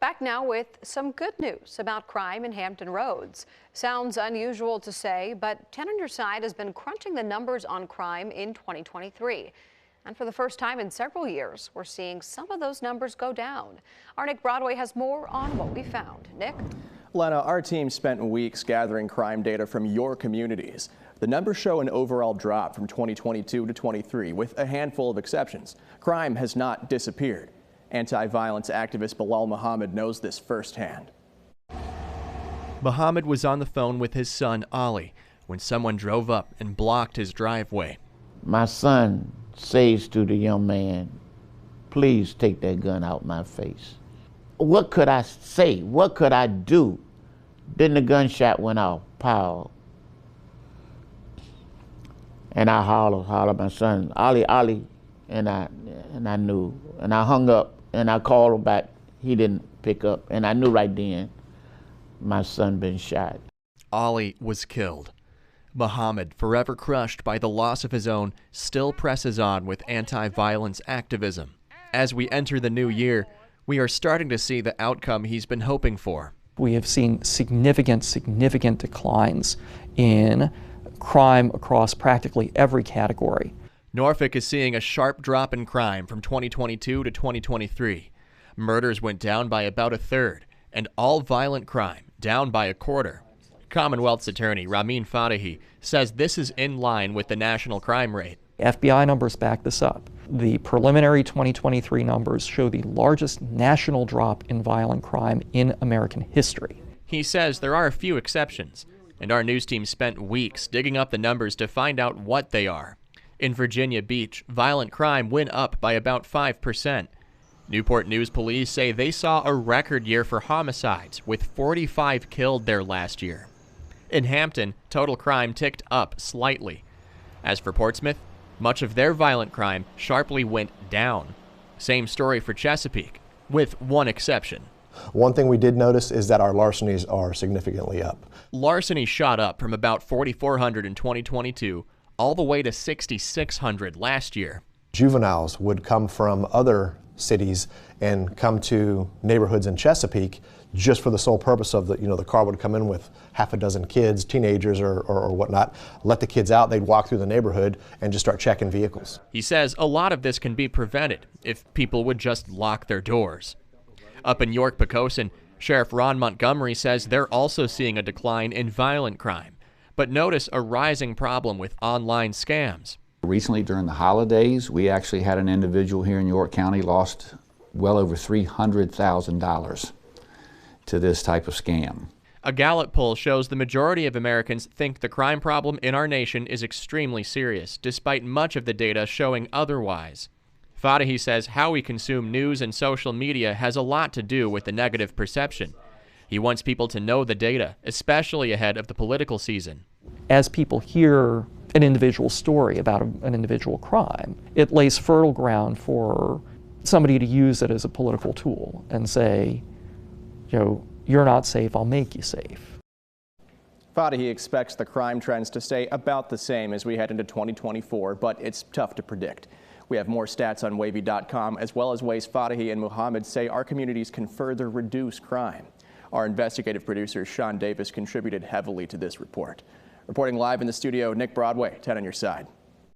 Back now with some good news about crime in Hampton Roads. Sounds unusual to say, but 10 on Your Side has been crunching the numbers on crime in 2023. And for the first time in several years, we're seeing some of those numbers go down. Our Nick Broadway has more on what we found. Nick? Lena, our team spent weeks gathering crime data from your communities. The numbers show an overall drop from 2022 to 23, with a handful of exceptions. Crime has not disappeared. Anti-violence activist Bilal Muhammad knows this firsthand. Muhammad was on the phone with his son Ali when someone drove up and blocked his driveway. My son says to the young man, "Please take that gun out my face." What could I say? What could I do? Then the gunshot went off, pow. And I hollered my son, Ali, Ali, and I knew. And I hung up and I called him back. He didn't pick up, and I knew right then my son been shot. Ali was killed. Muhammad, forever crushed by the loss of his own, still presses on with anti-violence activism. As we enter the new year, we are starting to see the outcome he's been hoping for. We have seen significant declines in crime across practically every category. Norfolk is seeing a sharp drop in crime from 2022 to 2023. Murders went down by about a third, and all violent crime down by a quarter. Commonwealth's attorney Ramin Fadahi says this is in line with the national crime rate. FBI numbers back this up. The preliminary 2023 numbers show the largest national drop in violent crime in American history. He says there are a few exceptions, and our news team spent weeks digging up the numbers to find out what they are. In Virginia Beach, violent crime went up by about 5%. Newport News police say they saw a record year for homicides, with 45 killed there last year. In Hampton, total crime ticked up slightly. As for Portsmouth, much of their violent crime sharply went down. Same story for Chesapeake, with one exception. One thing we did notice is that our larcenies are significantly up. Larceny shot up from about 4,400 in 2022 all the way to 6,600 last year. Juveniles would come from other cities and come to neighborhoods in Chesapeake just for the sole purpose of the car would come in with half a dozen kids, teenagers or whatnot, let the kids out, they'd walk through the neighborhood and just start checking vehicles. He says a lot of this can be prevented if people would just lock their doors. Up in York-Poquoson, Sheriff Ron Montgomery says they're also seeing a decline in violent crime, but notice a rising problem with online scams. Recently, during the holidays, we actually had an individual here in York County lost well over $300,000 to this type of scam. A Gallup poll shows the majority of Americans think the crime problem in our nation is extremely serious, despite much of the data showing otherwise. Fadahi says how we consume news and social media has a lot to do with the negative perception. He wants people to know the data, especially ahead of the political season. As people hear an individual story about an individual crime, it lays fertile ground for somebody to use it as a political tool and say, you're not safe, I'll make you safe. Fadahi expects the crime trends to stay about the same as we head into 2024, but it's tough to predict. We have more stats on wavy.com, as well as ways Fadahi and Muhammad say our communities can further reduce crime. Our investigative producer, Sean Davis, contributed heavily to this report. Reporting live in the studio, Nick Broadway, 10 on Your Side.